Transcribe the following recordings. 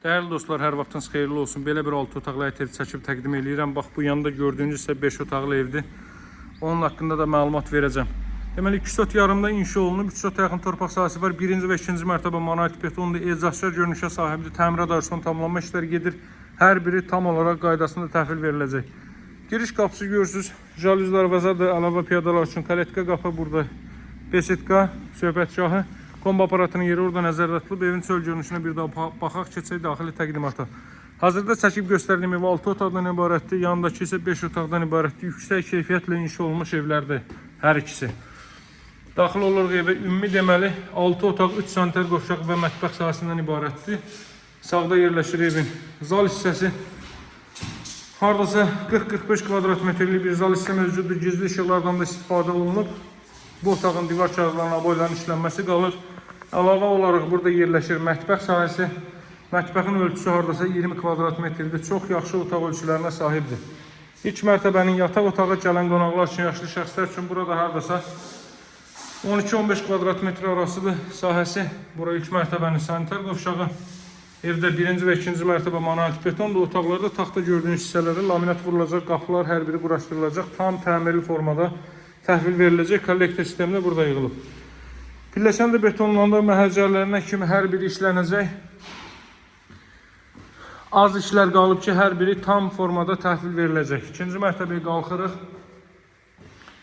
Değerli dostlar, hər vaxtınız xeyirli olsun. Belə bir 6 otaqlı ev çəkib təqdim edirəm. Bax, bu yanında gördüyünüz isə 5 otaqlı evdir. Onun haqqında da məlumat verəcəm. Deməli, 2 sot yarımda inşa olunub, 3 sota yaxın torpaq sahəsi var. 1-ci və 2-ci mərtəbə monolit betondur. Ecazkar görünüşə sahibdir. Təmirat arzusunun tamamlanma işləri gedir. Hər biri tam olaraq qaydasında təhvil veriləcək. Giriş qapısı görürsünüz. Jalüzlər vəzadır. Əlavə piyadalar üçün kaletka qapı burada. Besetka, söhbətgahı. Kombi aparatının yeri orada nəzərdə tutulub. Evin çöl görünüşünə bir daha baxaq, keçək daxili təqdimata. Hazırda çəkib göstərdiyim ev 6 otaqdan ibarətdir. Yanındakı isə 5 otaqdan ibarətdir. Yüksək keyfiyyətlə inşa olmuş evlərdir hər ikisi. Daxil oluruq evə. Ümumi deməli 6 otaq, 3 sanitar qovşaq və mətbəx sahəsindən ibarətdir. Sağda yerləşir evin zal hissəsi. Hardasa 40-45 kvadrat metrlik bir zal hissə mövcuddur. Gizli işıqlardan da istifadə olunub. Bu otağın divar kağızlarına aboyların işlənməsi qalır. Əlavə olaraq burada yerləşir mətbəx sahəsi. Mətbəxin ölçüsü hardasa 20 kvadrat metrdir. Çox yaxşı otaq ölçülərinə sahibdir. İlk mərtəbənin yataq otağı gələn qonaqlar üçün, yaşlı şəxslər üçün burada hardasa 12-15 kvadrat metr arasıdır sahəsi. Bura ilk mərtəbənin sanitar qovşağı. Evdə 1-ci və 2-ci mərtəbə monolit betondur. Otaqlarda taxta gördüyünüz hissələrdə laminat vurulacaq, qapılar hər biri quraşdırılacaq. Tam təmirli formada təhvil veriləcək. Kollektor sistemi də burada yığılıb. Pilləşən də betonlandı, məhəccərlərinə kimi hər biri işlənəcək. Az işlər qalıb ki, hər biri tam formada təhvil veriləcək. İkinci mərtəbəyə qalxırıq.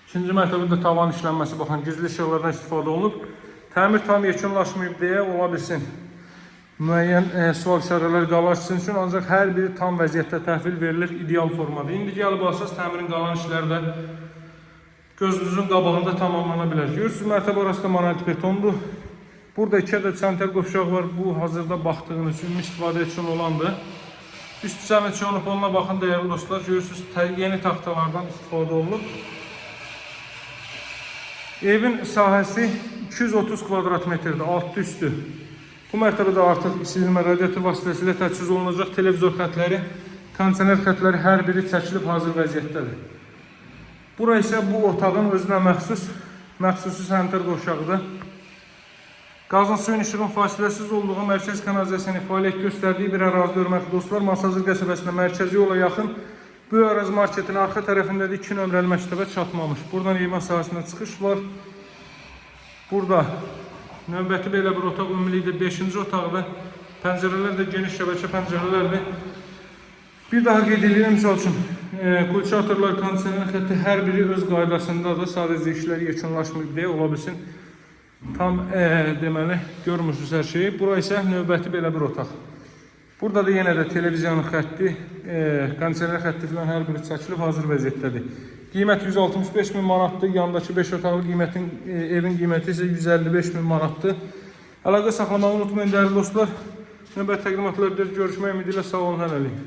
İkinci mərtəbədə tavan işlənməsi, baxın, gizli işıqlardan istifadə olunub. Təmir tam yekunlaşmayıb deyə ola bilsin. Müəyyən sual işarələr qalar sizin üçün, ancaq hər biri tam vəziyyətdə təhvil verilir, ideal formada. İndi gəlib alsaz, təmirin qalan işləri də gözünüzün qabağında tamamlana bilər. Görürsünüz, mərtəbə arasında monolit betondur. Burada 2 ədəd sanitar qovşaq var. Bu hazırda baxdığınız üçün istifadə üçün olandır. Üst cəmiyyətçi olub onunla baxın, dəyərli dostlar. Görürsünüz, yeni taxtalardan istifadə olunub. Evin sahəsi 230 kvadrat metrdir, altı üstü. Bu mərtəbədə artıq isidilmə radiator vasitəsilə təchiz olunacaq. Televizor xətləri, kondisioner xətləri hər biri çəkilib hazır vəziyyətdədir. Bura isə bu otağın özünə məxsusi sanitar qovşağıdır. Qazın suyun işığın fasiləsiz olduğu mərkəz kanalizasiyasının fəaliyyət göstərdiyi bir ərazidə hörmətli dostlar. Masazır qəsəbəsində mərkəzi yola yaxın bu ərazi marketin arxa tərəfindədir, 2 nömrəli məktəbə çatmamış. Buradan eyvan sahəsində çıxış var. Burada növbəti belə bir otaq ümumilikdə 5-ci otaqdır. Pəncərələr də geniş şəbəkə pəncərələrdir. Bir daha qeyd edirəm, misal üçün, kulçatorlar, kondisioner xətti hər biri öz qaydasındadır. Sadəcə işlər yekunlaşmayıb deyə ola bilsin. Tam deməli, görmürsünüz hər şeyi. Bura isə növbəti belə bir otaq. Burada da yenə də televizyonun xətti, kondisioner xətti filan hər biri çəkilib hazır vəziyyətdədir. Qiymət 165.000 manatdır. Yandakı 5 otaqlı evin qiyməti isə 155.000 manatdır. Əlaqə saxlamağı unutmayın, dəyərli dostlar. Növbəti təqdimatlarda görüşmək ümidi ilə sağ olun, hələlik.